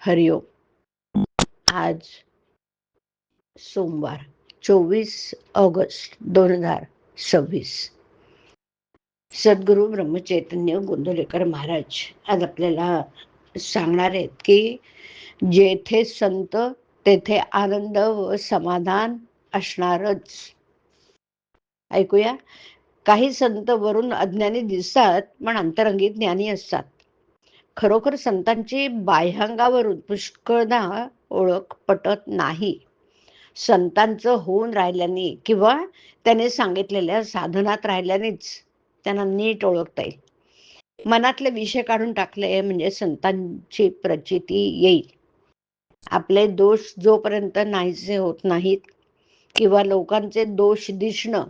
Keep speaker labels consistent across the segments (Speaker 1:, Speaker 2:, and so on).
Speaker 1: हरिओम. आज सोमवार 24 ऑगस्ट 2026. सद्गुरु ब्रह्मचैतन्य गोंदवलेकर महाराज आज आपल्याला सांगणार आहेत की जेथे संत तेथे आनंद व समाधान असणारच. ऐकूया. काही संत वरून अज्ञानी दिसतात पण अंतरंगी ज्ञानी असतात. खरोखर संतांची बाह्यांगावरून पुष्कळदा ओळख पटत नाही. संतांचं होऊन राहिल्याने किंवा त्याने सांगितलेल्या साधनात राहिल्यानेच त्यांना नीट ओळखता येईल. मनातले विषय काढून टाकले म्हणजे संतांची प्रचिती येईल. आपले दोष जोपर्यंत नाहीसे होत नाहीत किंवा लोकांचे दोष दिसणं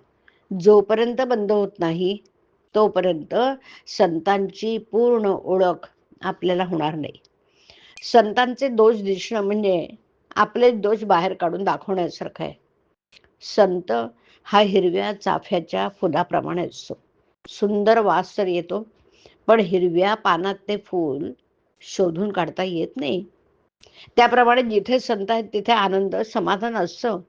Speaker 1: जोपर्यंत बंद होत नाही तोपर्यंत संतांची पूर्ण ओळख आपल्याला होणार नाही. संतांचे दोष दिसणं म्हणजे आपले दोष बाहेर काढून दाखवण्यासारखं आहे. संत हा हिरव्या चाफ्याच्या फुलाप्रमाणे असतो. सुंदर वास तर येतो, पण हिरव्या पानात ते फूल शोधून काढता येत नाही. त्याप्रमाणे जिथे संत आहेत तिथे आनंद समाधान असतं,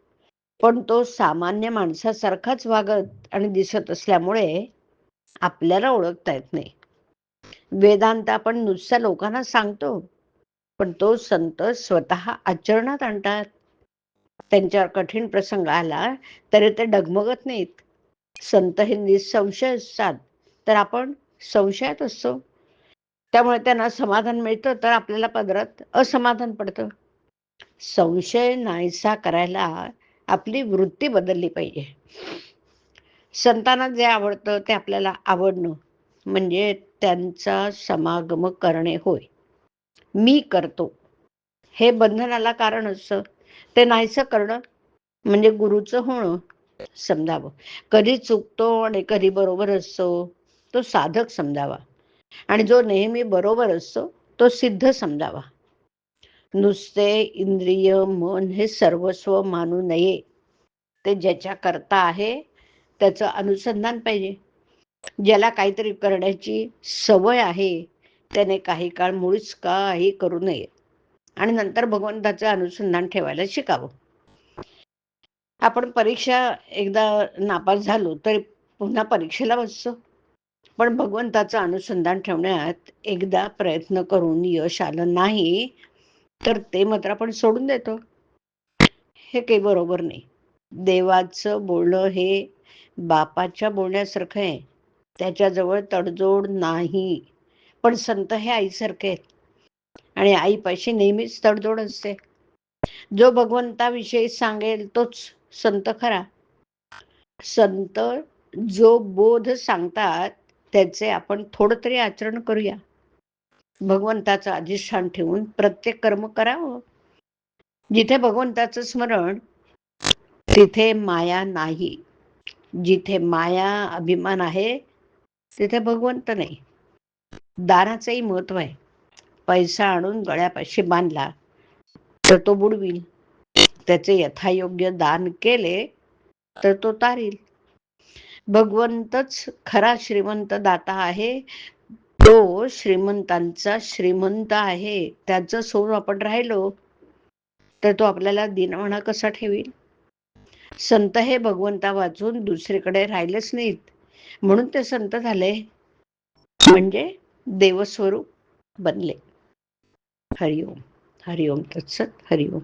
Speaker 1: पण तो सामान्य माणसासारखाच वागत आणि दिसत असल्यामुळे आपल्याला ओळखता येत नाही. वेदांत आपण नुसत्या लोकांना सांगतो, पण तो संत स्वतः आचरणात आणतात. त्यांच्यावर कठीण प्रसंग आला तरी ते डगमगत नाहीत. संत हे निसंशय असतात, तर आपण संशयात असतो. त्यामुळे त्यांना समाधान मिळतं तर आपल्याला पदरात असमाधान पडतं. संशय नाहीसा करायला आपली वृत्ती बदलली पाहिजे. संतांना जे आवडतं ते आपल्याला आवडणं म्हणजे त्यांचा समागम करणे होय. मी करतो हे बंधनाला कारण असतं. ते नाहीसं करणं म्हणजे गुरुचं होणं समजावं. कधी चुकतो आणि कधी बरोबर असतो तो साधक समजावा, आणि जो नेहमी बरोबर असतो तो सिद्ध समजावा. नुसते इंद्रिय मन हे सर्वस्व मानू नये. ते ज्याच्या करता आहे त्याचं अनुसंधान पाहिजे. ज्याला काहीतरी करण्याची सवय आहे त्याने काही काळ मुळीच काही करू नये आणि नंतर भगवंताचं अनुसंधान ठेवायला शिकावं. आपण परीक्षा एकदा नापास झालो तरी पुन्हा परीक्षेला बसतो, पण भगवंताचं अनुसंधान ठेवण्यात एकदा प्रयत्न करून यश आलं नाही तर ते मात्र आपण सोडून देतो. हे काही बरोबर नाही. देवाचं बोलणं हे बापाच्या बोलण्यासारखं आहे. त्याच्याजवळ तडजोड नाही. पण संत हे आईसारखे आहेत आणि आईपाशी नेहमीच तडजोड असते. जो भगवंताविषयी सांगेल तोच संत खरा. संत जो बोध सांगतात त्याचे आपण थोडं तरी आचरण करूया. भगवंताचं अधिष्ठान ठेवून प्रत्येक कर्म करावं. जिथे भगवंताचं स्मरण तिथे माया नाही. जिथे माया अभिमान आहे तिथे भगवंत नाही. दानाचंही महत्व आहे. पैसा आणून गळ्यापाशी बांधला तर तो बुडविल. त्याचे यथायोग्य दान केले तर तो तारील. भगवंतच खरा श्रीमंत दाता आहे. तो श्रीमंतांचा श्रीमंत आहे. त्याचं सोडून आपण राहिलो तर तो आपल्याला दीनवणा कसा ठेवील. संत हे भगवंता वाचून दुसरीकडे राहिलेच नाहीत, म्हणून ते संत झाले, म्हणजे देवस्वरूप बनले. हरिओम. हरिओम तत्सत. हरिओम.